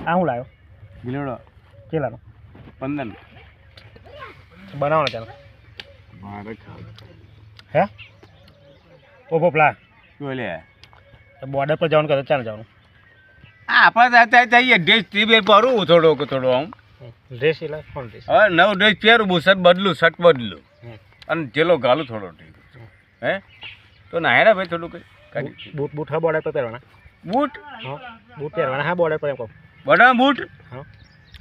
આ હું લાવ્યો ગિલોડો કેટલાનો 15 બનાવવાનો ચાલો મારે ખાવ હે ઓ પોપલા બોલે બોર્ડર પર જવાનું કહે ચાલ જવાનું આપણે જઈએ ડ્રેસ ટીબે પહેરું થોડો આમ ડ્રેસ એટલે કોણ ડ્રેસ હવે નવો ડ્રેસ પહેરું શર્ટ બદલું અને જેલો ગાલું થોડો હે તો ના હેડા ભાઈ થોડું કઈ બૂટ હા બોર્ડર પર પહેરવાના બૂટ હા બૂટ પહેરવાના હા બોર્ડર પર એમ કહું બડા બૂટ હા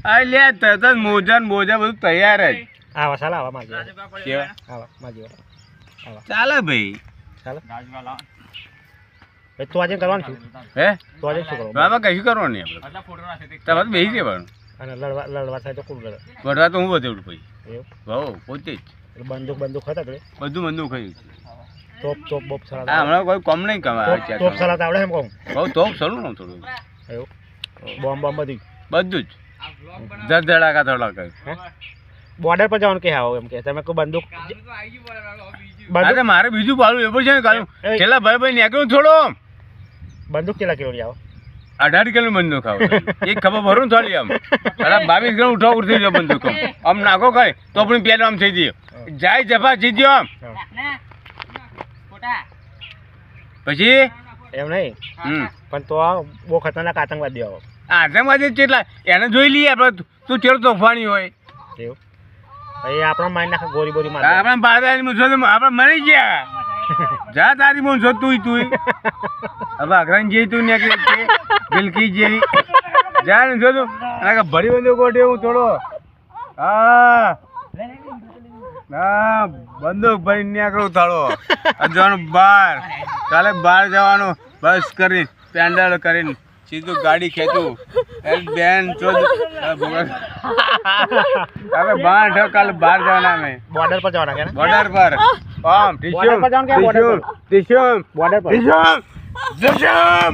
આ લે તરત મોજા બધું તૈયાર જ આવા ચાલો આવા માગી કેવા આવા માગી આવા ચાલે ભાઈ ચાલો ભાઈ તું આજે કરવાનું છું હે તો આજે શું કરવાનું બાબા કશું કરવાનું નહીં આપણે તમારે બેસી જવાનું અને લડવા થાય તો ખૂબ લડે વડવા તો હું બધું ભાઈ એવું ભાવ પોતે જ એટલે બંદૂક હતા કે બધું બંદૂક ખાયું તોપ બોપ સલાદ હા હમણાં કોઈ કમ નહીં કમાવે તોપ સલાદ આવડે એમ કહું બહુ તોપ સરું ને થોડું એવું બોમ્બ બધું બધું જ ધડાકા ધડાકા હે બોર્ડર પર જવાનું કે આવો એમ કે તમે કોઈ બંદૂક મારે બીજું પાડું એવું છે ને કાલું છેલ્લા ભાઈ નીકળ્યું થોડો બંદૂક કેટલા કિલો આવો 18 કિલો બંદૂક ખાવ એક ખબર ભરું થોડી આમ અરે 22 કિલો ઉઠો ઉઠી ગયો બંદૂક આમ નાખો કરે તો પણ પેલો આમ થઈ ગયો જાય જફા જીત્યો આમ પછી એમ નહીં પણ તો બહુ ખતરનાક આતંકવાદી આવો આતંકવાદી કેટલા એને જોઈ લઈએ આપણે તું ચેરો તોફાની હોય એવું એ આપણો મારી નાખે ગોરી બોરી મારે આપણે બારદાની મૂછો તો આપણે મરી ગયા જા તારી મૂછો તું હવે અઘરાન જઈ તું ને બિલકી જેવી જા ને જો તું ભરી બંધો કોટે હું થોડો હા હા બંદૂક ભરી નીકળું થાળો જવાનું બહાર કાલે બહાર જવાનું બસ કરી પેન્ડલ કરીને સીધું ગાડી ખેંચું બેન હવે બહાર કાલે બહાર જવાના અમે બોર્ડર પર જવાના કે બોર્ડર પર આમ ટીશ્યુ બોર્ડર પર જવાનું કે બોર્ડર પર ટીશ્યુ બોર્ડર પર ટીશ્યુ ટીશ્યુ